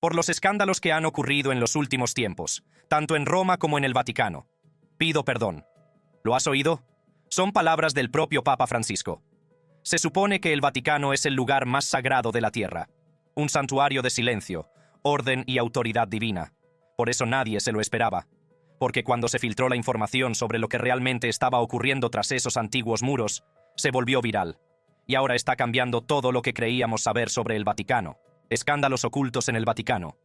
por los escándalos que han ocurrido en los últimos tiempos, tanto en Roma como en el Vaticano. Pido perdón. ¿Lo has oído? Son palabras del propio Papa Francisco. Se supone que el Vaticano es el lugar más sagrado de la tierra, un santuario de silencio, orden y autoridad divina. Por eso nadie se lo esperaba, porque cuando se filtró la información sobre lo que realmente estaba ocurriendo tras esos antiguos muros, se volvió viral. Y ahora está cambiando todo lo que creíamos saber sobre el Vaticano. Escándalos ocultos en el Vaticano.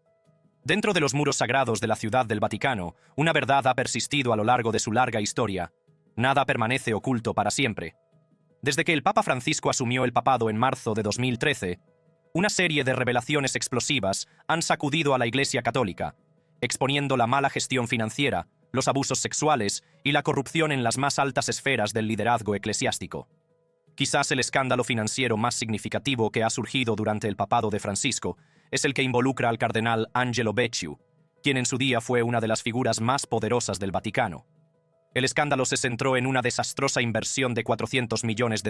Dentro de los muros sagrados de la ciudad del Vaticano, una verdad ha persistido a lo largo de su larga historia. Nada permanece oculto para siempre. Desde que el Papa Francisco asumió el papado en marzo de 2013, una serie de revelaciones explosivas han sacudido a la Iglesia Católica, exponiendo la mala gestión financiera, los abusos sexuales y la corrupción en las más altas esferas del liderazgo eclesiástico. Quizás el escándalo financiero más significativo que ha surgido durante el papado de Francisco es el que involucra al cardenal Angelo Becciu, quien en su día fue una de las figuras más poderosas del Vaticano. El escándalo se centró en una desastrosa inversión de $400 millones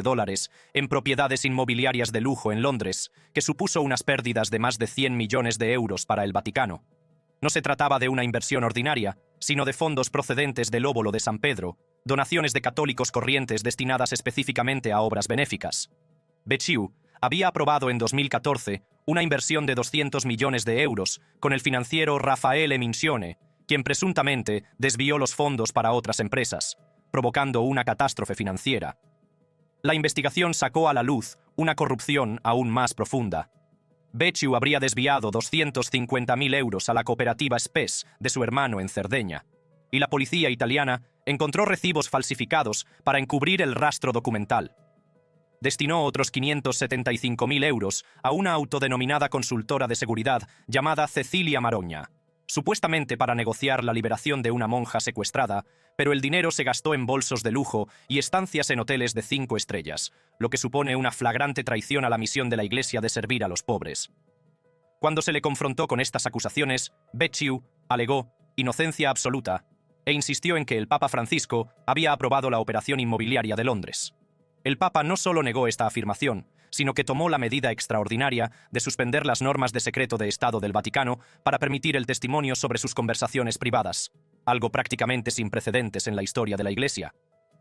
en propiedades inmobiliarias de lujo en Londres, que supuso unas pérdidas de más de 100 millones de euros para el Vaticano. No se trataba de una inversión ordinaria, sino de fondos procedentes del óbolo de San Pedro, donaciones de católicos corrientes destinadas específicamente a obras benéficas. Becciu había aprobado en 2014 una inversión de 200 millones de euros con el financiero Raffaele Mincione, quien presuntamente desvió los fondos para otras empresas, provocando una catástrofe financiera. La investigación sacó a la luz una corrupción aún más profunda. Becciu habría desviado 250.000 euros a la cooperativa SPES de su hermano en Cerdeña, y la policía italiana encontró recibos falsificados para encubrir el rastro documental. Destinó otros 575.000 euros a una autodenominada consultora de seguridad llamada Cecilia Maroña, supuestamente para negociar la liberación de una monja secuestrada, pero el dinero se gastó en bolsos de lujo y estancias en hoteles de 5 estrellas, lo que supone una flagrante traición a la misión de la Iglesia de servir a los pobres. Cuando se le confrontó con estas acusaciones, Becciu alegó inocencia absoluta e insistió en que el Papa Francisco había aprobado la operación inmobiliaria de Londres. El Papa no solo negó esta afirmación, sino que tomó la medida extraordinaria de suspender las normas de secreto de Estado del Vaticano para permitir el testimonio sobre sus conversaciones privadas, algo prácticamente sin precedentes en la historia de la Iglesia.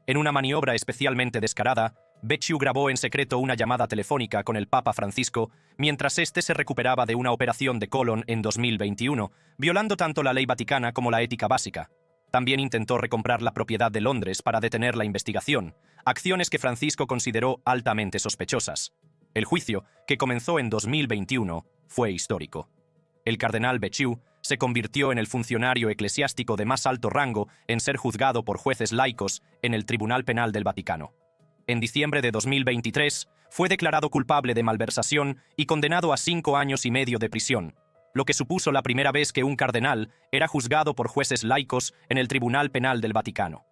En una maniobra especialmente descarada, Becciu grabó en secreto una llamada telefónica con el Papa Francisco mientras éste se recuperaba de una operación de colon en 2021, violando tanto la ley vaticana como la ética básica. También intentó recomprar la propiedad de Londres para detener la investigación, acciones que Francisco consideró altamente sospechosas. El juicio, que comenzó en 2021, fue histórico. El cardenal Becciu se convirtió en el funcionario eclesiástico de más alto rango en ser juzgado por jueces laicos en el Tribunal Penal del Vaticano. En diciembre de 2023, fue declarado culpable de malversación y condenado a 5 años y medio de prisión, lo que supuso la primera vez que un cardenal era juzgado por jueces laicos en el Tribunal Penal del Vaticano.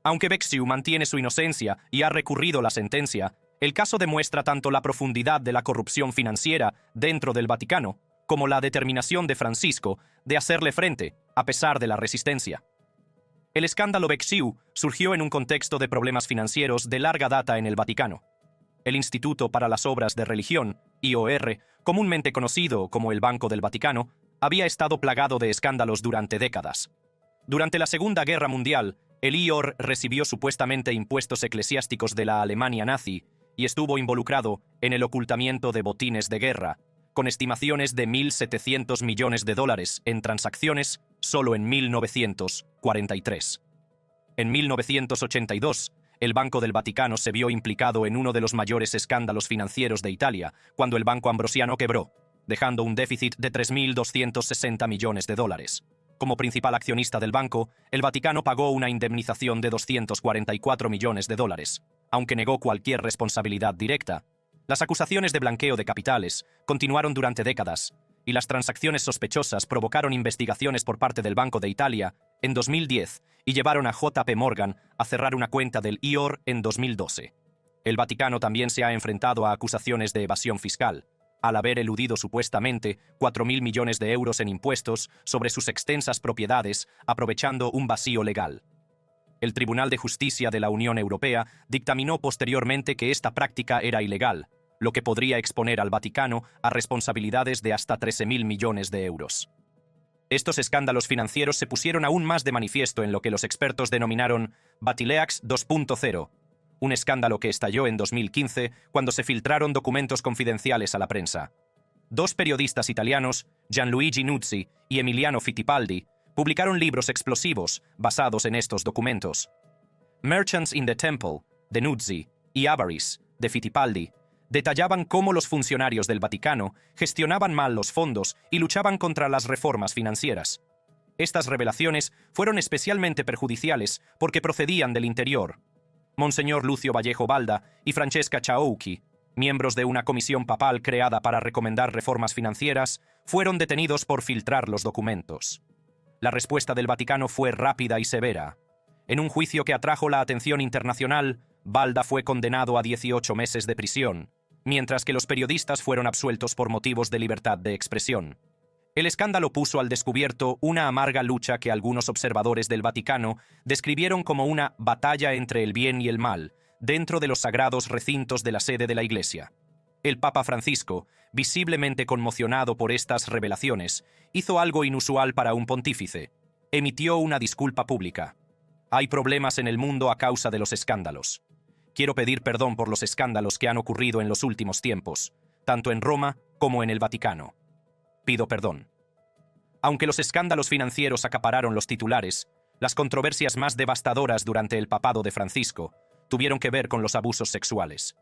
Aunque Becciu mantiene su inocencia y ha recurrido la sentencia, el caso demuestra tanto la profundidad de la corrupción financiera dentro del Vaticano como la determinación de Francisco de hacerle frente, a pesar de la resistencia. El escándalo Becciu surgió en un contexto de problemas financieros de larga data en el Vaticano. El Instituto para las Obras de Religión, IOR, comúnmente conocido como el Banco del Vaticano, había estado plagado de escándalos durante décadas. Durante la Segunda Guerra Mundial, el IOR recibió supuestamente impuestos eclesiásticos de la Alemania nazi y estuvo involucrado en el ocultamiento de botines de guerra, con estimaciones de $1.700 millones en transacciones solo en 1943. En 1982, el Banco del Vaticano se vio implicado en uno de los mayores escándalos financieros de Italia, cuando el Banco Ambrosiano quebró, dejando un déficit de $3.260 millones. Como principal accionista del banco, el Vaticano pagó una indemnización de $244 millones, aunque negó cualquier responsabilidad directa. Las acusaciones de blanqueo de capitales continuaron durante décadas, y las transacciones sospechosas provocaron investigaciones por parte del Banco de Italia en 2010 y llevaron a JP Morgan a cerrar una cuenta del IOR en 2012. El Vaticano también se ha enfrentado a acusaciones de evasión fiscal, al haber eludido supuestamente 4.000 millones de euros en impuestos sobre sus extensas propiedades, aprovechando un vacío legal. El Tribunal de Justicia de la Unión Europea dictaminó posteriormente que esta práctica era ilegal, lo que podría exponer al Vaticano a responsabilidades de hasta 13.000 millones de euros. Estos escándalos financieros se pusieron aún más de manifiesto en lo que los expertos denominaron Batileaks 2.0, un escándalo que estalló en 2015 cuando se filtraron documentos confidenciales a la prensa. Dos periodistas italianos, Gianluigi Nuzzi y Emiliano Fittipaldi, publicaron libros explosivos basados en estos documentos. Merchants in the Temple, de Nuzzi, y Avarice, de Fittipaldi, detallaban cómo los funcionarios del Vaticano gestionaban mal los fondos y luchaban contra las reformas financieras. Estas revelaciones fueron especialmente perjudiciales porque procedían del interior. Monseñor Lucio Vallejo Balda y Francesca Ciauchi, miembros de una comisión papal creada para recomendar reformas financieras, fueron detenidos por filtrar los documentos. La respuesta del Vaticano fue rápida y severa. En un juicio que atrajo la atención internacional, Balda fue condenado a 18 meses de prisión, mientras que los periodistas fueron absueltos por motivos de libertad de expresión. El escándalo puso al descubierto una amarga lucha que algunos observadores del Vaticano describieron como una batalla entre el bien y el mal, dentro de los sagrados recintos de la sede de la Iglesia. El Papa Francisco, visiblemente conmocionado por estas revelaciones, hizo algo inusual para un pontífice. Emitió una disculpa pública. Hay problemas en el mundo a causa de los escándalos. Quiero pedir perdón por los escándalos que han ocurrido en los últimos tiempos, tanto en Roma como en el Vaticano. Pido perdón. Aunque los escándalos financieros acapararon los titulares, las controversias más devastadoras durante el papado de Francisco tuvieron que ver con los abusos sexuales.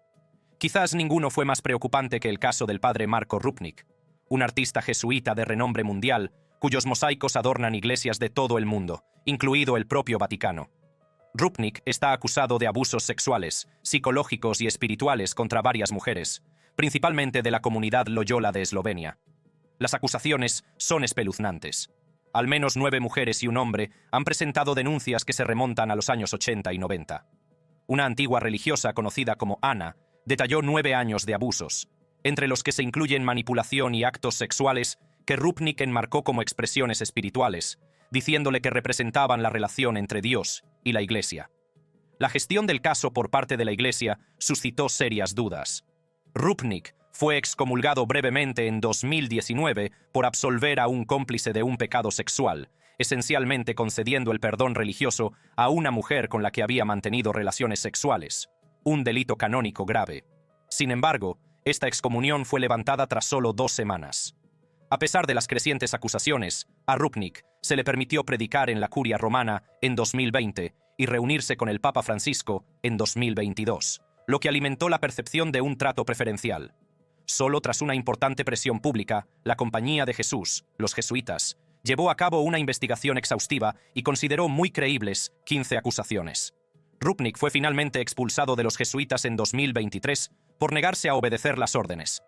Quizás ninguno fue más preocupante que el caso del padre Marco Rupnik, un artista jesuita de renombre mundial cuyos mosaicos adornan iglesias de todo el mundo, incluido el propio Vaticano. Rupnik está acusado de abusos sexuales, psicológicos y espirituales contra varias mujeres, principalmente de la comunidad Loyola de Eslovenia. Las acusaciones son espeluznantes. Al menos 9 mujeres y un hombre han presentado denuncias que se remontan a los años 80 y 90. Una antigua religiosa conocida como Ana detalló 9 años de abusos, entre los que se incluyen manipulación y actos sexuales que Rupnik enmarcó como expresiones espirituales, diciéndole que representaban la relación entre Dios y la Iglesia. La gestión del caso por parte de la Iglesia suscitó serias dudas. Rupnik fue excomulgado brevemente en 2019 por absolver a un cómplice de un pecado sexual, esencialmente concediendo el perdón religioso a una mujer con la que había mantenido relaciones sexuales, un delito canónico grave. Sin embargo, esta excomunión fue levantada tras solo 2 semanas. A pesar de las crecientes acusaciones, a Rupnik se le permitió predicar en la Curia Romana en 2020 y reunirse con el Papa Francisco en 2022, lo que alimentó la percepción de un trato preferencial. Solo tras una importante presión pública, la Compañía de Jesús, los jesuitas, llevó a cabo una investigación exhaustiva y consideró muy creíbles 15 acusaciones. Rupnik fue finalmente expulsado de los jesuitas en 2023 por negarse a obedecer las órdenes.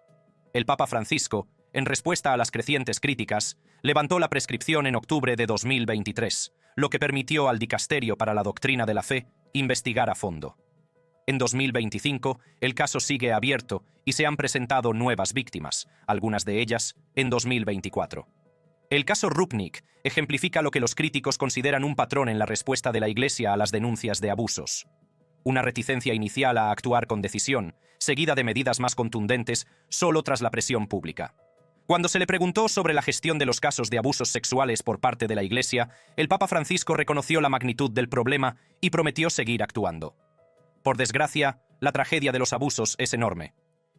El Papa Francisco, en respuesta a las crecientes críticas, levantó la prescripción en octubre de 2023, lo que permitió al Dicasterio para la Doctrina de la Fe investigar a fondo. En 2025, el caso sigue abierto y se han presentado nuevas víctimas, algunas de ellas en 2024. El caso Rupnik ejemplifica lo que los críticos consideran un patrón en la respuesta de la Iglesia a las denuncias de abusos. Una reticencia inicial a actuar con decisión, seguida de medidas más contundentes solo tras la presión pública. Cuando se le preguntó sobre la gestión de los casos de abusos sexuales por parte de la Iglesia, el Papa Francisco reconoció la magnitud del problema y prometió seguir actuando. Por desgracia, la tragedia de los abusos es enorme.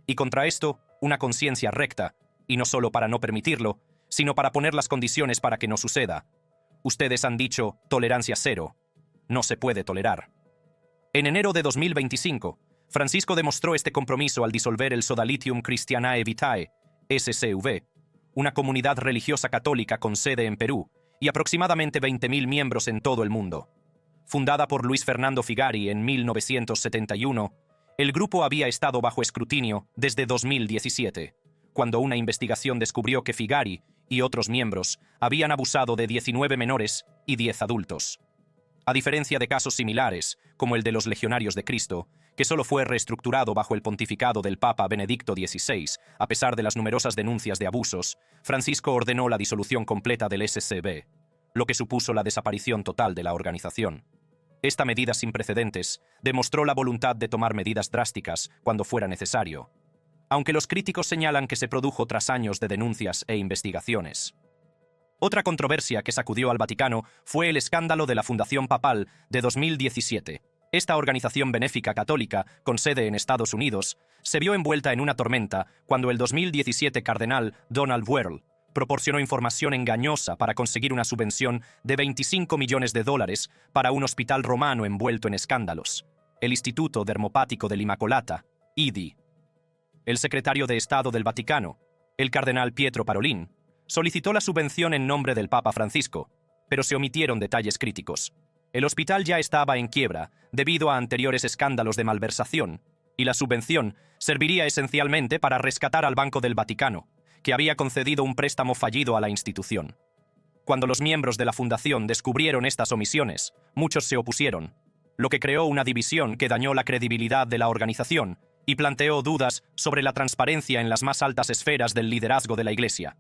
Y contra esto, una conciencia recta, y no solo para no permitirlo, sino para poner las condiciones para que no suceda. Ustedes han dicho tolerancia cero. No se puede tolerar. En enero de 2025, Francisco demostró este compromiso al disolver el Sodalitium Christianae Vitae, SCV, una comunidad religiosa católica con sede en Perú y aproximadamente 20.000 miembros en todo el mundo. Fundada por Luis Fernando Figari en 1971, el grupo había estado bajo escrutinio desde 2017, cuando una investigación descubrió que Figari y otros miembros habían abusado de 19 menores y 10 adultos. A diferencia de casos similares, como el de los Legionarios de Cristo, que solo fue reestructurado bajo el pontificado del Papa Benedicto XVI, a pesar de las numerosas denuncias de abusos, Francisco ordenó la disolución completa del SCV, lo que supuso la desaparición total de la organización. Esta medida sin precedentes demostró la voluntad de tomar medidas drásticas cuando fuera necesario. aunque los críticos señalan que se produjo tras años de denuncias e investigaciones. Otra controversia que sacudió al Vaticano fue el escándalo de la Fundación Papal de 2017. Esta organización benéfica católica, con sede en Estados Unidos, se vio envuelta en una tormenta cuando el 2017 cardenal Donald Wuerl proporcionó información engañosa para conseguir una subvención de $25 millones para un hospital romano envuelto en escándalos, el Instituto Dermopático de l'Immacolata, IDI. El secretario de Estado del Vaticano, el cardenal Pietro Parolin, solicitó la subvención en nombre del Papa Francisco, pero se omitieron detalles críticos. El hospital ya estaba en quiebra debido a anteriores escándalos de malversación, y la subvención serviría esencialmente para rescatar al Banco del Vaticano, que había concedido un préstamo fallido a la institución. Cuando los miembros de la fundación descubrieron estas omisiones, muchos se opusieron, lo que creó una división que dañó la credibilidad de la organización y planteó dudas sobre la transparencia en las más altas esferas del liderazgo de la Iglesia.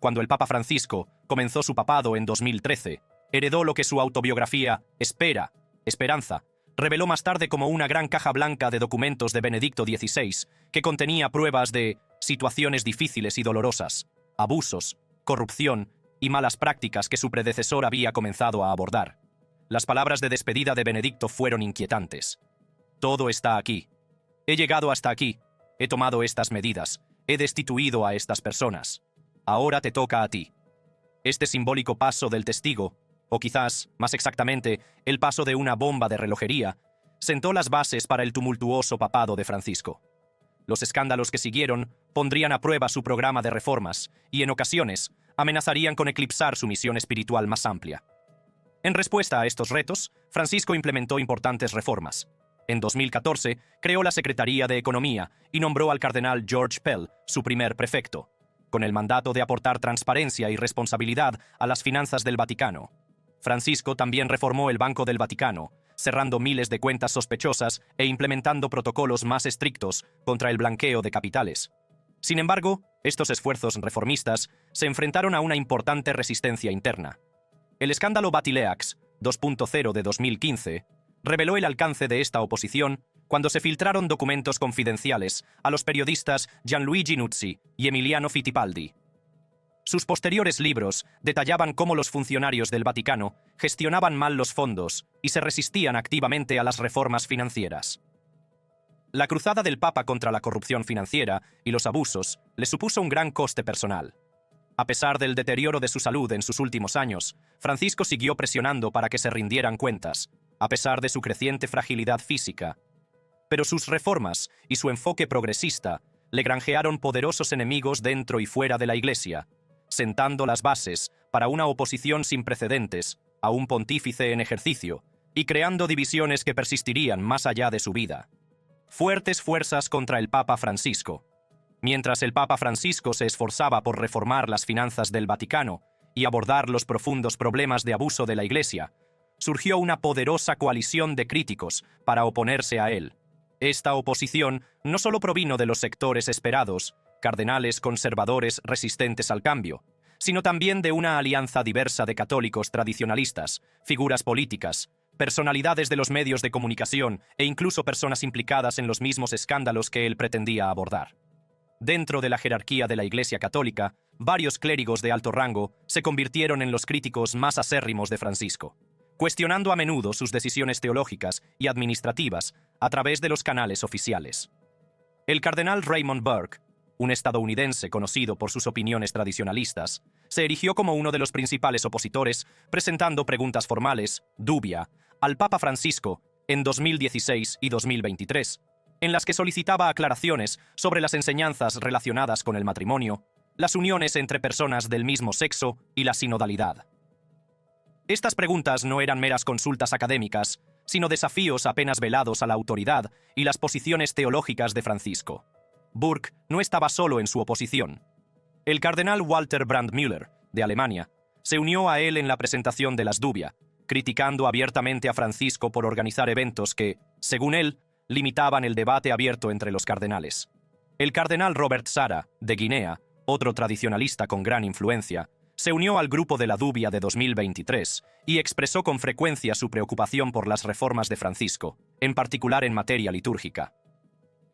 Cuando el Papa Francisco comenzó su papado en 2013, heredó lo que su autobiografía Esperanza, reveló más tarde como una gran caja blanca de documentos de Benedicto XVI, que contenía pruebas de situaciones difíciles y dolorosas, abusos, corrupción y malas prácticas que su predecesor había comenzado a abordar. Las palabras de despedida de Benedicto fueron inquietantes. Todo está aquí. He llegado hasta aquí. He tomado estas medidas. He destituido a estas personas. Ahora te toca a ti. Este simbólico paso del testigo, o quizás, más exactamente, el paso de una bomba de relojería, sentó las bases para el tumultuoso papado de Francisco. Los escándalos que siguieron pondrían a prueba su programa de reformas y, en ocasiones, amenazarían con eclipsar su misión espiritual más amplia. En respuesta a estos retos, Francisco implementó importantes reformas. En 2014, creó la Secretaría de Economía y nombró al cardenal George Pell su primer prefecto, con el mandato de aportar transparencia y responsabilidad a las finanzas del Vaticano. Francisco también reformó el Banco del Vaticano, cerrando miles de cuentas sospechosas e implementando protocolos más estrictos contra el blanqueo de capitales. Sin embargo, estos esfuerzos reformistas se enfrentaron a una importante resistencia interna. El escándalo Batileaks 2.0 de 2015 reveló el alcance de esta oposición cuando se filtraron documentos confidenciales a los periodistas Gianluigi Nuzzi y Emiliano Fittipaldi. Sus posteriores libros detallaban cómo los funcionarios del Vaticano gestionaban mal los fondos y se resistían activamente a las reformas financieras. La cruzada del Papa contra la corrupción financiera y los abusos le supuso un gran coste personal. A pesar del deterioro de su salud en sus últimos años, Francisco siguió presionando para que se rindieran cuentas, a pesar de su creciente fragilidad física. Pero sus reformas y su enfoque progresista le granjearon poderosos enemigos dentro y fuera de la Iglesia, sentando las bases para una oposición sin precedentes a un pontífice en ejercicio y creando divisiones que persistirían más allá de su vida. Fuertes fuerzas contra el Papa Francisco. Mientras el Papa Francisco se esforzaba por reformar las finanzas del Vaticano y abordar los profundos problemas de abuso de la Iglesia, surgió una poderosa coalición de críticos para oponerse a él. Esta oposición no solo provino de los sectores esperados, cardenales conservadores resistentes al cambio, sino también de una alianza diversa de católicos tradicionalistas, figuras políticas, personalidades de los medios de comunicación e incluso personas implicadas en los mismos escándalos que él pretendía abordar. Dentro de la jerarquía de la Iglesia Católica, varios clérigos de alto rango se convirtieron en los críticos más acérrimos de Francisco, cuestionando a menudo sus decisiones teológicas y administrativas a través de los canales oficiales. El cardenal Raymond Burke, un estadounidense conocido por sus opiniones tradicionalistas, se erigió como uno de los principales opositores, presentando preguntas formales, dubia, al Papa Francisco en 2016 y 2023, en las que solicitaba aclaraciones sobre las enseñanzas relacionadas con el matrimonio, las uniones entre personas del mismo sexo y la sinodalidad. Estas preguntas no eran meras consultas académicas, sino desafíos apenas velados a la autoridad y las posiciones teológicas de Francisco. Burke no estaba solo en su oposición. El cardenal Walter Brandmüller, de Alemania, se unió a él en la presentación de las dubia, criticando abiertamente a Francisco por organizar eventos que, según él, limitaban el debate abierto entre los cardenales. El cardenal Robert Sara, de Guinea, otro tradicionalista con gran influencia, se unió al grupo de la dubia de 2023 y expresó con frecuencia su preocupación por las reformas de Francisco, en particular en materia litúrgica.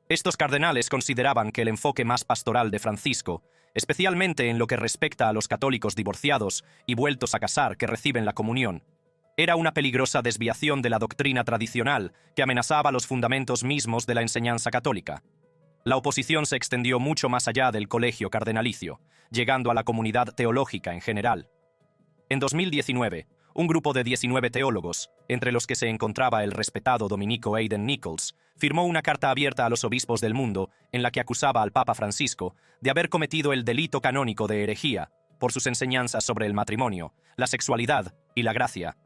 Estos cardenales consideraban que el enfoque más pastoral de Francisco, especialmente en lo que respecta a los católicos divorciados y vueltos a casar que reciben la comunión, era una peligrosa desviación de la doctrina tradicional que amenazaba los fundamentos mismos de la enseñanza católica. La oposición se extendió mucho más allá del colegio cardenalicio, llegando a la comunidad teológica en general. En 2019, un grupo de 19 teólogos, entre los que se encontraba el respetado dominico Aidan Nichols, firmó una carta abierta a los obispos del mundo en la que acusaba al Papa Francisco de haber cometido el delito canónico de herejía por sus enseñanzas sobre el matrimonio, la sexualidad y la gracia.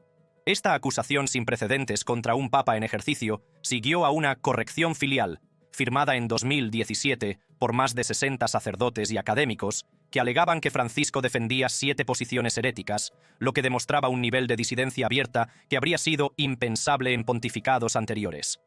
Esta acusación sin precedentes contra un papa en ejercicio siguió a una corrección filial, firmada en 2017 por más de 60 sacerdotes y académicos, que alegaban que Francisco defendía 7 posiciones heréticas, lo que demostraba un nivel de disidencia abierta que habría sido impensable en pontificados anteriores.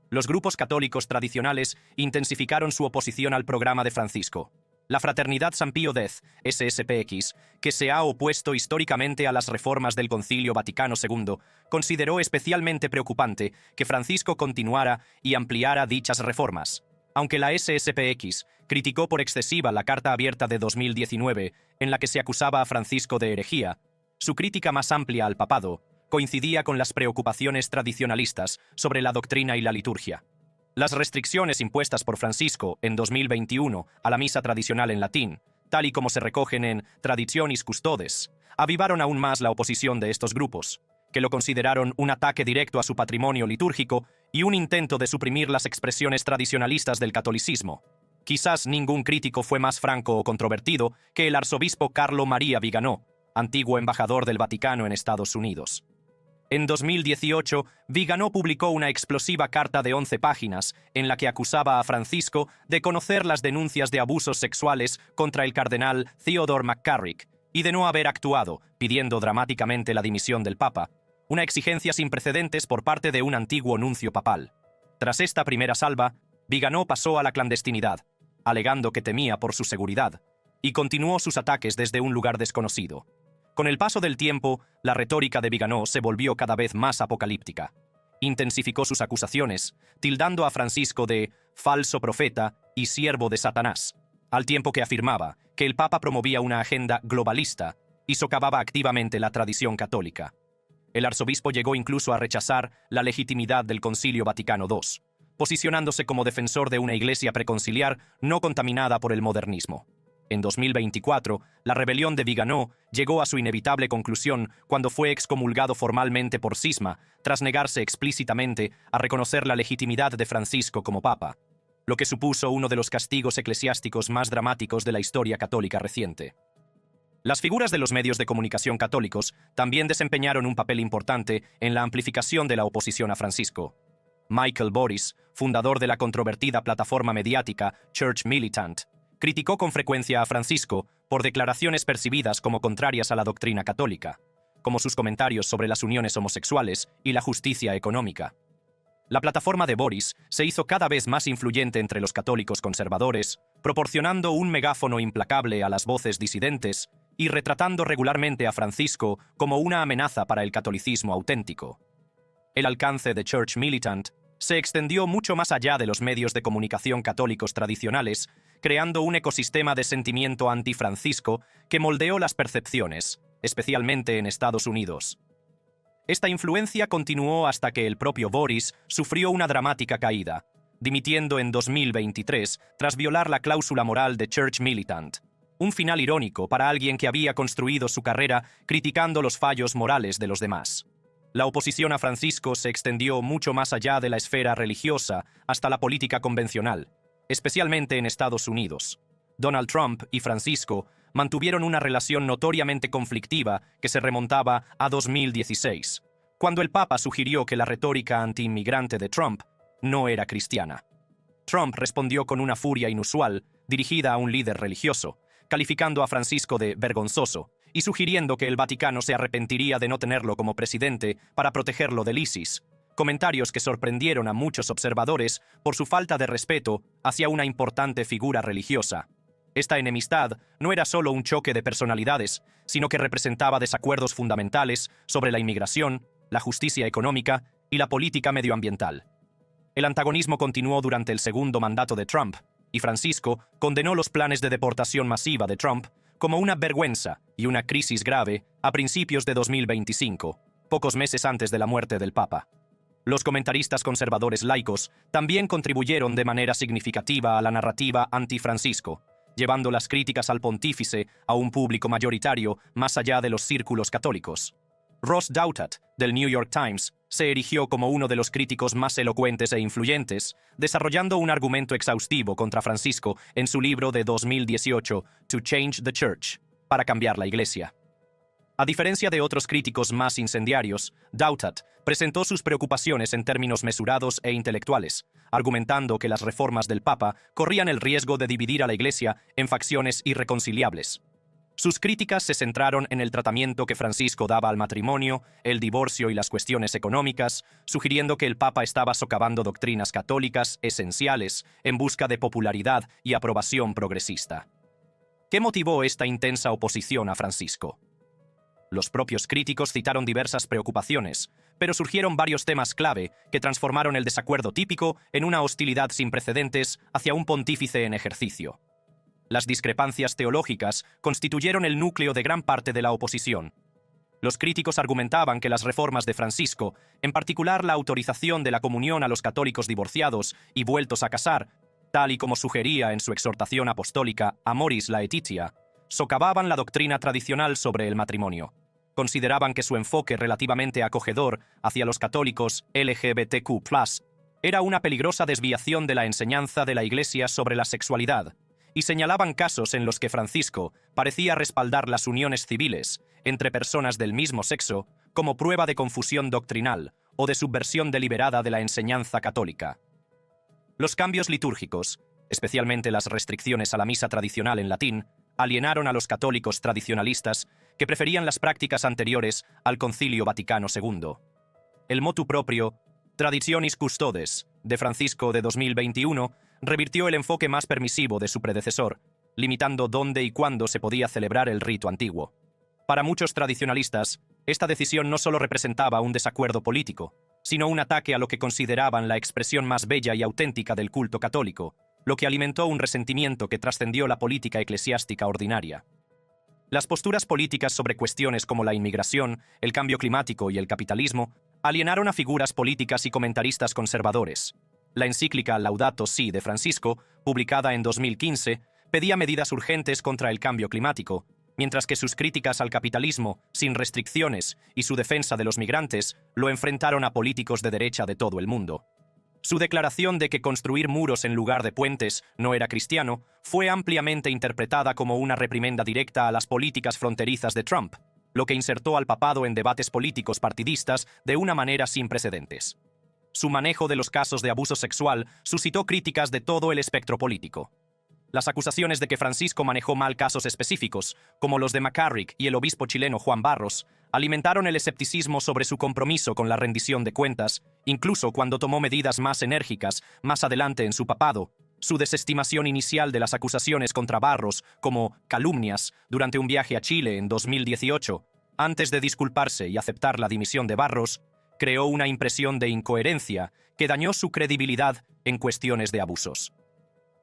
Los grupos católicos tradicionales intensificaron su oposición al programa de Francisco. La Fraternidad San Pío X, SSPX, que se ha opuesto históricamente a las reformas del Concilio Vaticano II, consideró especialmente preocupante que Francisco continuara y ampliara dichas reformas. Aunque la SSPX criticó por excesiva la carta abierta de 2019, en la que se acusaba a Francisco de herejía, su crítica más amplia al papado coincidía con las preocupaciones tradicionalistas sobre la doctrina y la liturgia. Las restricciones impuestas por Francisco en 2021 a la misa tradicional en latín, tal y como se recogen en Traditionis Custodes, avivaron aún más la oposición de estos grupos, que lo consideraron un ataque directo a su patrimonio litúrgico y un intento de suprimir las expresiones tradicionalistas del catolicismo. Quizás ningún crítico fue más franco o controvertido que el arzobispo Carlo Maria Viganò, antiguo embajador del Vaticano en Estados Unidos. En 2018, Viganò publicó una explosiva carta de 11 páginas en la que acusaba a Francisco de conocer las denuncias de abusos sexuales contra el cardenal Theodore McCarrick y de no haber actuado, pidiendo dramáticamente la dimisión del Papa, una exigencia sin precedentes por parte de un antiguo nuncio papal. Tras esta primera salva, Viganò pasó a la clandestinidad, alegando que temía por su seguridad, y continuó sus ataques desde un lugar desconocido. Con el paso del tiempo, la retórica de Viganò se volvió cada vez más apocalíptica. Intensificó sus acusaciones, tildando a Francisco de falso profeta y siervo de Satanás, al tiempo que afirmaba que el Papa promovía una agenda globalista y socavaba activamente la tradición católica. El arzobispo llegó incluso a rechazar la legitimidad del Concilio Vaticano II, posicionándose como defensor de una iglesia preconciliar no contaminada por el modernismo. En 2024, la rebelión de Viganò llegó a su inevitable conclusión cuando fue excomulgado formalmente por Cisma, tras negarse explícitamente a reconocer la legitimidad de Francisco como papa, lo que supuso uno de los castigos eclesiásticos más dramáticos de la historia católica reciente. Las figuras de los medios de comunicación católicos también desempeñaron un papel importante en la amplificación de la oposición a Francisco. Michael Boris, fundador de la controvertida plataforma mediática Church Militant, criticó con frecuencia a Francisco por declaraciones percibidas como contrarias a la doctrina católica, como sus comentarios sobre las uniones homosexuales y la justicia económica. La plataforma de Boris se hizo cada vez más influyente entre los católicos conservadores, proporcionando un megáfono implacable a las voces disidentes y retratando regularmente a Francisco como una amenaza para el catolicismo auténtico. El alcance de Church Militant se extendió mucho más allá de los medios de comunicación católicos tradicionales, creando un ecosistema de sentimiento antifrancisco que moldeó las percepciones, especialmente en Estados Unidos. Esta influencia continuó hasta que el propio Boris sufrió una dramática caída, dimitiendo en 2023 tras violar la cláusula moral de Church Militant. Un final irónico para alguien que había construido su carrera criticando los fallos morales de los demás. La oposición a Francisco se extendió mucho más allá de la esfera religiosa hasta la política convencional, especialmente en Estados Unidos. Donald Trump y Francisco mantuvieron una relación notoriamente conflictiva que se remontaba a 2016, cuando el Papa sugirió que la retórica anti-inmigrante de Trump no era cristiana. Trump respondió con una furia inusual, dirigida a un líder religioso, calificando a Francisco de vergonzoso y sugiriendo que el Vaticano se arrepentiría de no tenerlo como presidente para protegerlo del ISIS, comentarios que sorprendieron a muchos observadores por su falta de respeto hacia una importante figura religiosa. Esta enemistad no era solo un choque de personalidades, sino que representaba desacuerdos fundamentales sobre la inmigración, la justicia económica y la política medioambiental. El antagonismo continuó durante el segundo mandato de Trump, y Francisco condenó los planes de deportación masiva de Trump como una vergüenza y una crisis grave a principios de 2025, pocos meses antes de la muerte del Papa. Los comentaristas conservadores laicos también contribuyeron de manera significativa a la narrativa anti-Francisco, llevando las críticas al pontífice a un público mayoritario más allá de los círculos católicos. Ross Douthat, del New York Times, se erigió como uno de los críticos más elocuentes e influyentes, desarrollando un argumento exhaustivo contra Francisco en su libro de 2018, To Change the Church, para cambiar la Iglesia. A diferencia de otros críticos más incendiarios, Douthat presentó sus preocupaciones en términos mesurados e intelectuales, argumentando que las reformas del Papa corrían el riesgo de dividir a la Iglesia en facciones irreconciliables. Sus críticas se centraron en el tratamiento que Francisco daba al matrimonio, el divorcio y las cuestiones económicas, sugiriendo que el Papa estaba socavando doctrinas católicas esenciales en busca de popularidad y aprobación progresista. ¿Qué motivó esta intensa oposición a Francisco? Los propios críticos citaron diversas preocupaciones, pero surgieron varios temas clave que transformaron el desacuerdo típico en una hostilidad sin precedentes hacia un pontífice en ejercicio. Las discrepancias teológicas constituyeron el núcleo de gran parte de la oposición. Los críticos argumentaban que las reformas de Francisco, en particular la autorización de la comunión a los católicos divorciados y vueltos a casar, tal y como sugería en su exhortación apostólica Amoris Laetitia, socavaban la doctrina tradicional sobre el matrimonio. Consideraban que su enfoque relativamente acogedor hacia los católicos LGBTQ+, era una peligrosa desviación de la enseñanza de la Iglesia sobre la sexualidad, y señalaban casos en los que Francisco parecía respaldar las uniones civiles entre personas del mismo sexo como prueba de confusión doctrinal o de subversión deliberada de la enseñanza católica. Los cambios litúrgicos, especialmente las restricciones a la misa tradicional en latín, alienaron a los católicos tradicionalistas que preferían las prácticas anteriores al Concilio Vaticano II. El motu proprio, Traditionis Custodes, de Francisco de 2021, revirtió el enfoque más permisivo de su predecesor, limitando dónde y cuándo se podía celebrar el rito antiguo. Para muchos tradicionalistas, esta decisión no solo representaba un desacuerdo político, sino un ataque a lo que consideraban la expresión más bella y auténtica del culto católico, lo que alimentó un resentimiento que trascendió la política eclesiástica ordinaria. Las posturas políticas sobre cuestiones como la inmigración, el cambio climático y el capitalismo alienaron a figuras políticas y comentaristas conservadores. La encíclica Laudato Si de Francisco, publicada en 2015, pedía medidas urgentes contra el cambio climático, mientras que sus críticas al capitalismo, sin restricciones, y su defensa de los migrantes lo enfrentaron a políticos de derecha de todo el mundo. Su declaración de que construir muros en lugar de puentes no era cristiano fue ampliamente interpretada como una reprimenda directa a las políticas fronterizas de Trump, lo que insertó al papado en debates políticos partidistas de una manera sin precedentes. Su manejo de los casos de abuso sexual suscitó críticas de todo el espectro político. Las acusaciones de que Francisco manejó mal casos específicos, como los de McCarrick y el obispo chileno Juan Barros, alimentaron el escepticismo sobre su compromiso con la rendición de cuentas, incluso cuando tomó medidas más enérgicas más adelante en su papado. Su desestimación inicial de las acusaciones contra Barros como calumnias durante un viaje a Chile en 2018, antes de disculparse y aceptar la dimisión de Barros, creó una impresión de incoherencia que dañó su credibilidad en cuestiones de abusos.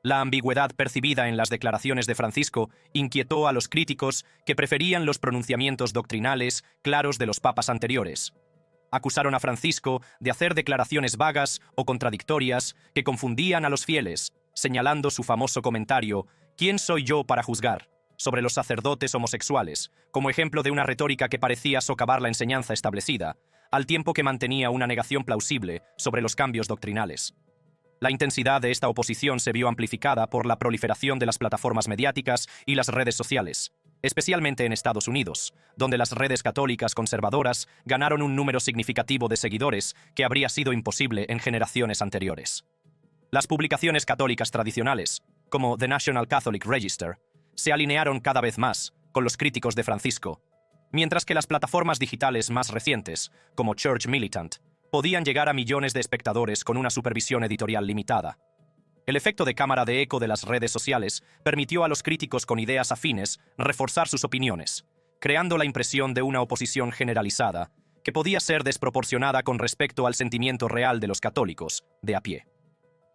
La ambigüedad percibida en las declaraciones de Francisco inquietó a los críticos que preferían los pronunciamientos doctrinales claros de los papas anteriores. Acusaron a Francisco de hacer declaraciones vagas o contradictorias que confundían a los fieles, señalando su famoso comentario «¿Quién soy yo para juzgar?», sobre los sacerdotes homosexuales, como ejemplo de una retórica que parecía socavar la enseñanza establecida, al tiempo que mantenía una negación plausible sobre los cambios doctrinales. La intensidad de esta oposición se vio amplificada por la proliferación de las plataformas mediáticas y las redes sociales, especialmente en Estados Unidos, donde las redes católicas conservadoras ganaron un número significativo de seguidores que habría sido imposible en generaciones anteriores. Las publicaciones católicas tradicionales, como The National Catholic Register, se alinearon cada vez más con los críticos de Francisco, mientras que las plataformas digitales más recientes, como Church Militant, podían llegar a millones de espectadores con una supervisión editorial limitada. El efecto de cámara de eco de las redes sociales permitió a los críticos con ideas afines reforzar sus opiniones, creando la impresión de una oposición generalizada que podía ser desproporcionada con respecto al sentimiento real de los católicos, de a pie.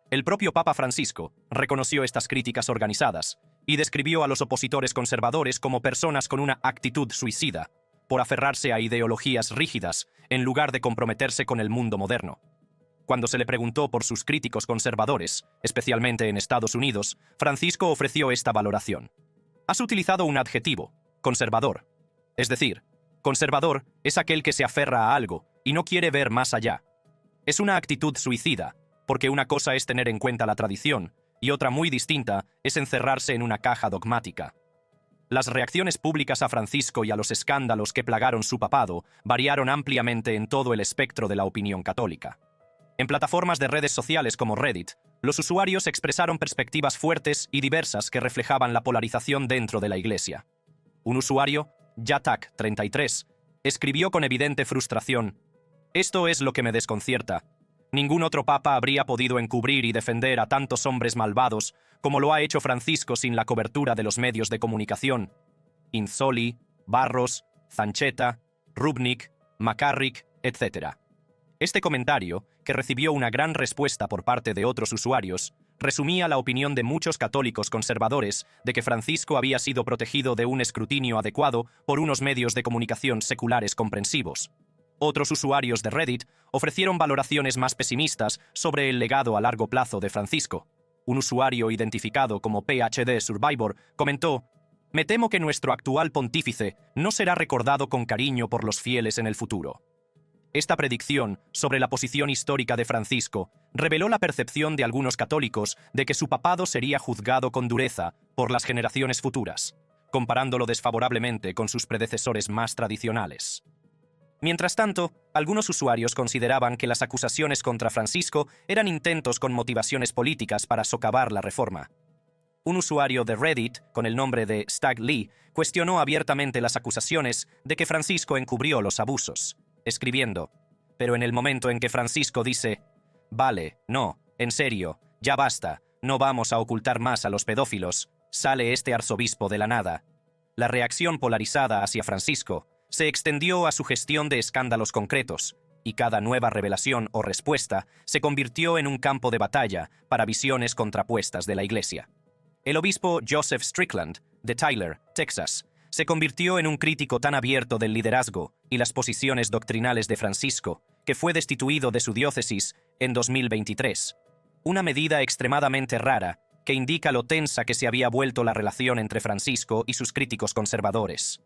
El propio Papa Francisco reconoció estas críticas organizadas y describió a los opositores conservadores como personas con una actitud suicida, por aferrarse a ideologías rígidas en lugar de comprometerse con el mundo moderno. Cuando se le preguntó por sus críticos conservadores, especialmente en Estados Unidos, Francisco ofreció esta valoración. Has utilizado un adjetivo, conservador. Es decir, conservador es aquel que se aferra a algo y no quiere ver más allá. Es una actitud suicida, porque una cosa es tener en cuenta la tradición y otra muy distinta es encerrarse en una caja dogmática. Las reacciones públicas a Francisco y a los escándalos que plagaron su papado variaron ampliamente en todo el espectro de la opinión católica. En plataformas de redes sociales como Reddit, los usuarios expresaron perspectivas fuertes y diversas que reflejaban la polarización dentro de la Iglesia. Un usuario, Yatak33, escribió con evidente frustración: «Esto es lo que me desconcierta. Ningún otro papa habría podido encubrir y defender a tantos hombres malvados como lo ha hecho Francisco sin la cobertura de los medios de comunicación. Inzoli, Barros, Zanchetta, Rubnik, McCarrick, etc. Este comentario, que recibió una gran respuesta por parte de otros usuarios, resumía la opinión de muchos católicos conservadores de que Francisco había sido protegido de un escrutinio adecuado por unos medios de comunicación seculares comprensivos. Otros usuarios de Reddit ofrecieron valoraciones más pesimistas sobre el legado a largo plazo de Francisco. Un usuario identificado como PhD Survivor comentó: «Me temo que nuestro actual pontífice no será recordado con cariño por los fieles en el futuro». Esta predicción sobre la posición histórica de Francisco reveló la percepción de algunos católicos de que su papado sería juzgado con dureza por las generaciones futuras, comparándolo desfavorablemente con sus predecesores más tradicionales. Mientras tanto, algunos usuarios consideraban que las acusaciones contra Francisco eran intentos con motivaciones políticas para socavar la reforma. Un usuario de Reddit, con el nombre de Stag Lee, cuestionó abiertamente las acusaciones de que Francisco encubrió los abusos, escribiendo: «Pero en el momento en que Francisco dice, vale, no, en serio, ya basta, no vamos a ocultar más a los pedófilos, sale este arzobispo de la nada». La reacción polarizada hacia Francisco se extendió a su gestión de escándalos concretos, y cada nueva revelación o respuesta se convirtió en un campo de batalla para visiones contrapuestas de la Iglesia. El obispo Joseph Strickland, de Tyler, Texas, se convirtió en un crítico tan abierto del liderazgo y las posiciones doctrinales de Francisco que fue destituido de su diócesis en 2023, una medida extremadamente rara que indica lo tensa que se había vuelto la relación entre Francisco y sus críticos conservadores.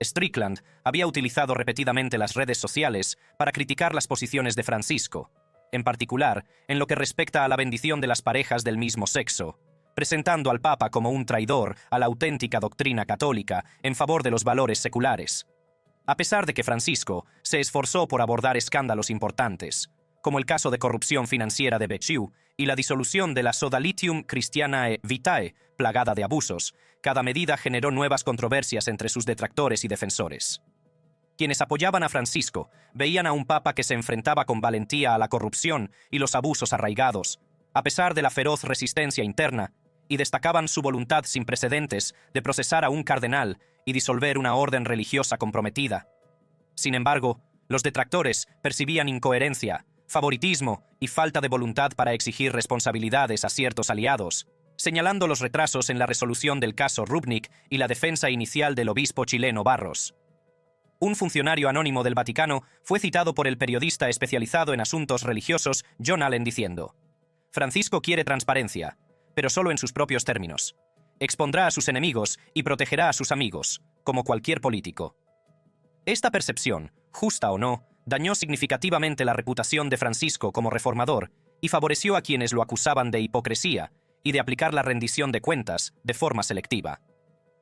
Strickland había utilizado repetidamente las redes sociales para criticar las posiciones de Francisco, en particular en lo que respecta a la bendición de las parejas del mismo sexo, presentando al Papa como un traidor a la auténtica doctrina católica en favor de los valores seculares. A pesar de que Francisco se esforzó por abordar escándalos importantes, como el caso de corrupción financiera de Becciu y la disolución de la Sodalitium Christianae Vitae, plagada de abusos, cada medida generó nuevas controversias entre sus detractores y defensores. Quienes apoyaban a Francisco veían a un papa que se enfrentaba con valentía a la corrupción y los abusos arraigados, a pesar de la feroz resistencia interna, y destacaban su voluntad sin precedentes de procesar a un cardenal y disolver una orden religiosa comprometida. Sin embargo, los detractores percibían incoherencia, favoritismo y falta de voluntad para exigir responsabilidades a ciertos aliados, señalando los retrasos en la resolución del caso Rubnik y la defensa inicial del obispo chileno Barros. Un funcionario anónimo del Vaticano fue citado por el periodista especializado en asuntos religiosos John Allen diciendo: «Francisco quiere transparencia, pero solo en sus propios términos. Expondrá a sus enemigos y protegerá a sus amigos, como cualquier político». Esta percepción, justa o no, dañó significativamente la reputación de Francisco como reformador y favoreció a quienes lo acusaban de hipocresía y de aplicar la rendición de cuentas de forma selectiva.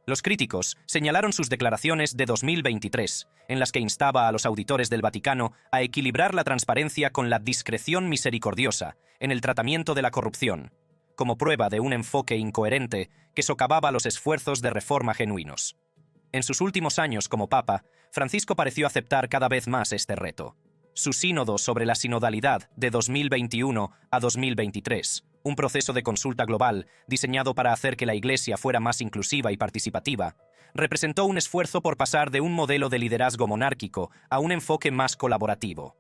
Los críticos señalaron sus declaraciones de 2023, en las que instaba a los auditores del Vaticano a equilibrar la transparencia con la discreción misericordiosa en el tratamiento de la corrupción, como prueba de un enfoque incoherente que socavaba los esfuerzos de reforma genuinos. En sus últimos años como Papa, Francisco pareció aceptar cada vez más este reto. Su sínodo sobre la sinodalidad de 2021 a 2023, un proceso de consulta global diseñado para hacer que la Iglesia fuera más inclusiva y participativa, representó un esfuerzo por pasar de un modelo de liderazgo monárquico a un enfoque más colaborativo.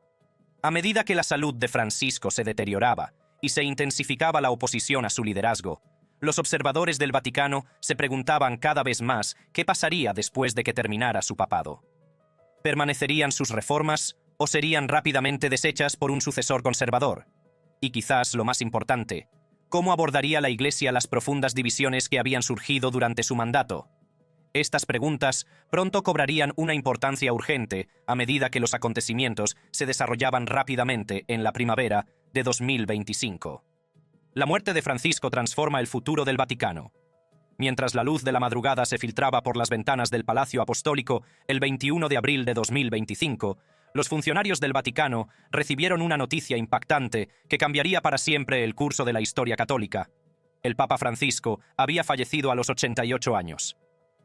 A medida que la salud de Francisco se deterioraba y se intensificaba la oposición a su liderazgo, los observadores del Vaticano se preguntaban cada vez más qué pasaría después de que terminara su papado. ¿Permanecerían sus reformas o serían rápidamente deshechas por un sucesor conservador? Y quizás lo más importante, ¿cómo abordaría la Iglesia las profundas divisiones que habían surgido durante su mandato? Estas preguntas pronto cobrarían una importancia urgente a medida que los acontecimientos se desarrollaban rápidamente en la primavera de 2025. La muerte de Francisco transforma el futuro del Vaticano. Mientras la luz de la madrugada se filtraba por las ventanas del Palacio Apostólico el 21 de abril de 2025, los funcionarios del Vaticano recibieron una noticia impactante que cambiaría para siempre el curso de la historia católica. El Papa Francisco había fallecido a los 88 años.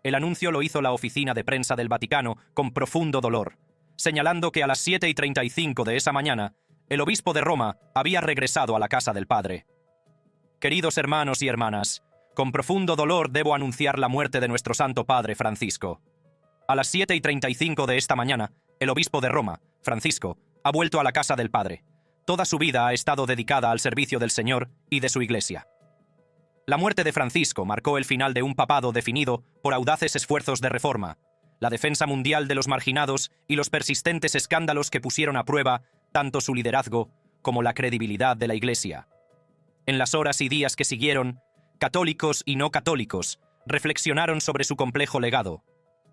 El anuncio lo hizo la oficina de prensa del Vaticano con profundo dolor, señalando que a las 7:35 de esa mañana, el obispo de Roma había regresado a la casa del Padre. Queridos hermanos y hermanas, con profundo dolor debo anunciar la muerte de nuestro Santo Padre Francisco. A las 7:35 de esta mañana, el obispo de Roma, Francisco, ha vuelto a la casa del Padre. Toda su vida ha estado dedicada al servicio del Señor y de su Iglesia. La muerte de Francisco marcó el final de un papado definido por audaces esfuerzos de reforma, la defensa mundial de los marginados y los persistentes escándalos que pusieron a prueba tanto su liderazgo como la credibilidad de la Iglesia. En las horas y días que siguieron, católicos y no católicos reflexionaron sobre su complejo legado.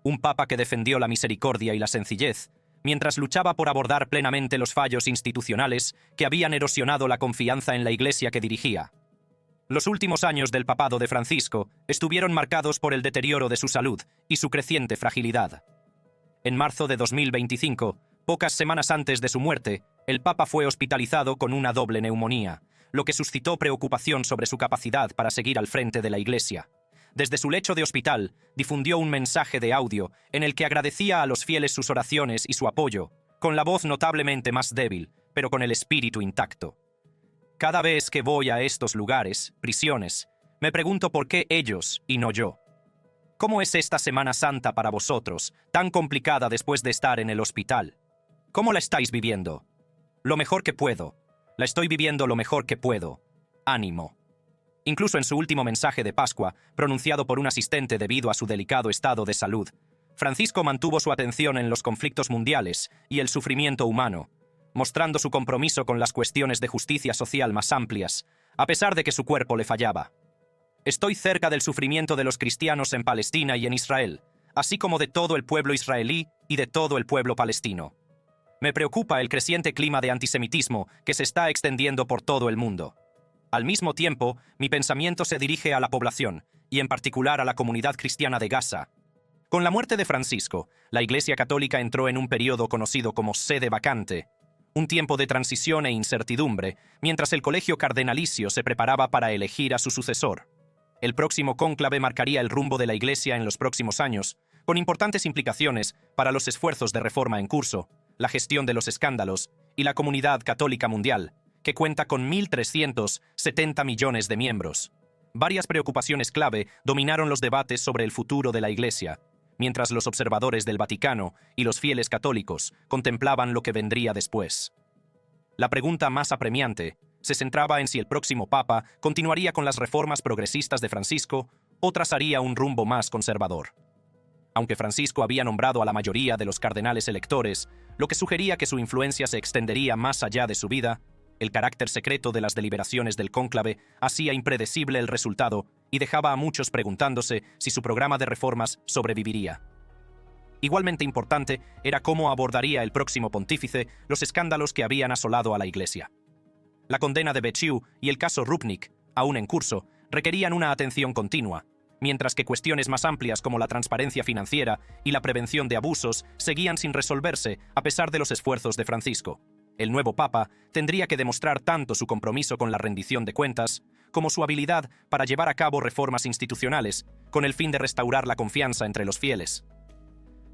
Un papa que defendió la misericordia y la sencillez, mientras luchaba por abordar plenamente los fallos institucionales que habían erosionado la confianza en la Iglesia que dirigía. Los últimos años del papado de Francisco estuvieron marcados por el deterioro de su salud y su creciente fragilidad. En marzo de 2025, pocas semanas antes de su muerte, el Papa fue hospitalizado con una doble neumonía, lo que suscitó preocupación sobre su capacidad para seguir al frente de la Iglesia. Desde su lecho de hospital, difundió un mensaje de audio en el que agradecía a los fieles sus oraciones y su apoyo, con la voz notablemente más débil, pero con el espíritu intacto. Cada vez que voy a estos lugares, prisiones, me pregunto por qué ellos y no yo. ¿Cómo es esta Semana Santa para vosotros, tan complicada después de estar en el hospital? ¿Cómo la estáis viviendo? Lo mejor que puedo. La estoy viviendo lo mejor que puedo. Ánimo. Incluso en su último mensaje de Pascua, pronunciado por un asistente debido a su delicado estado de salud, Francisco mantuvo su atención en los conflictos mundiales y el sufrimiento humano, mostrando su compromiso con las cuestiones de justicia social más amplias, a pesar de que su cuerpo le fallaba. Estoy cerca del sufrimiento de los cristianos en Palestina y en Israel, así como de todo el pueblo israelí y de todo el pueblo palestino. Me preocupa el creciente clima de antisemitismo que se está extendiendo por todo el mundo. Al mismo tiempo, mi pensamiento se dirige a la población, y en particular a la comunidad cristiana de Gaza. Con la muerte de Francisco, la Iglesia Católica entró en un periodo conocido como sede vacante, un tiempo de transición e incertidumbre, mientras el colegio cardenalicio se preparaba para elegir a su sucesor. El próximo cónclave marcaría el rumbo de la Iglesia en los próximos años, con importantes implicaciones para los esfuerzos de reforma en curso, la gestión de los escándalos y la comunidad católica mundial, que cuenta con 1.370 millones de miembros. Varias preocupaciones clave dominaron los debates sobre el futuro de la Iglesia, mientras los observadores del Vaticano y los fieles católicos contemplaban lo que vendría después. La pregunta más apremiante se centraba en si el próximo Papa continuaría con las reformas progresistas de Francisco o trazaría un rumbo más conservador. Aunque Francisco había nombrado a la mayoría de los cardenales electores, lo que sugería que su influencia se extendería más allá de su vida, el carácter secreto de las deliberaciones del cónclave hacía impredecible el resultado y dejaba a muchos preguntándose si su programa de reformas sobreviviría. Igualmente importante era cómo abordaría el próximo pontífice los escándalos que habían asolado a la Iglesia. La condena de Béchiu y el caso Rupnik, aún en curso, requerían una atención continua, mientras que cuestiones más amplias como la transparencia financiera y la prevención de abusos seguían sin resolverse a pesar de los esfuerzos de Francisco. El nuevo Papa tendría que demostrar tanto su compromiso con la rendición de cuentas como su habilidad para llevar a cabo reformas institucionales, con el fin de restaurar la confianza entre los fieles.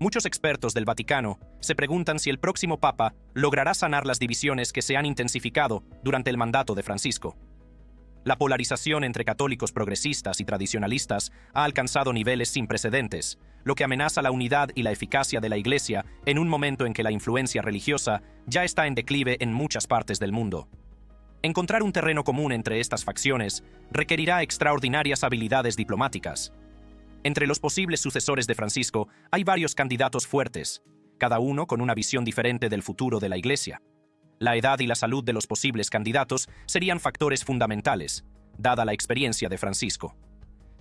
Muchos expertos del Vaticano se preguntan si el próximo Papa logrará sanar las divisiones que se han intensificado durante el mandato de Francisco. La polarización entre católicos progresistas y tradicionalistas ha alcanzado niveles sin precedentes, lo que amenaza la unidad y la eficacia de la Iglesia en un momento en que la influencia religiosa ya está en declive en muchas partes del mundo. Encontrar un terreno común entre estas facciones requerirá extraordinarias habilidades diplomáticas. Entre los posibles sucesores de Francisco hay varios candidatos fuertes, cada uno con una visión diferente del futuro de la Iglesia. La edad y la salud de los posibles candidatos serían factores fundamentales, dada la experiencia de Francisco.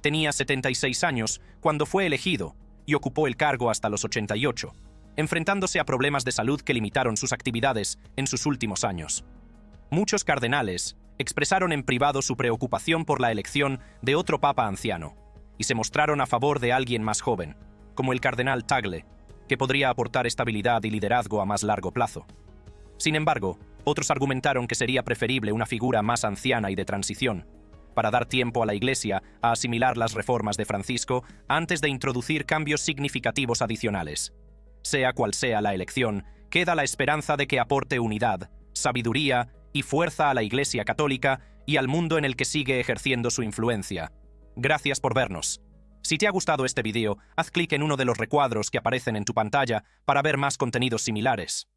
Tenía 76 años cuando fue elegido y ocupó el cargo hasta los 88, enfrentándose a problemas de salud que limitaron sus actividades en sus últimos años. Muchos cardenales expresaron en privado su preocupación por la elección de otro papa anciano y se mostraron a favor de alguien más joven, como el cardenal Tagle, que podría aportar estabilidad y liderazgo a más largo plazo. Sin embargo, otros argumentaron que sería preferible una figura más anciana y de transición, para dar tiempo a la Iglesia a asimilar las reformas de Francisco antes de introducir cambios significativos adicionales. Sea cual sea la elección, queda la esperanza de que aporte unidad, sabiduría y fuerza a la Iglesia católica y al mundo en el que sigue ejerciendo su influencia. Gracias por vernos. Si te ha gustado este video, haz clic en uno de los recuadros que aparecen en tu pantalla para ver más contenidos similares.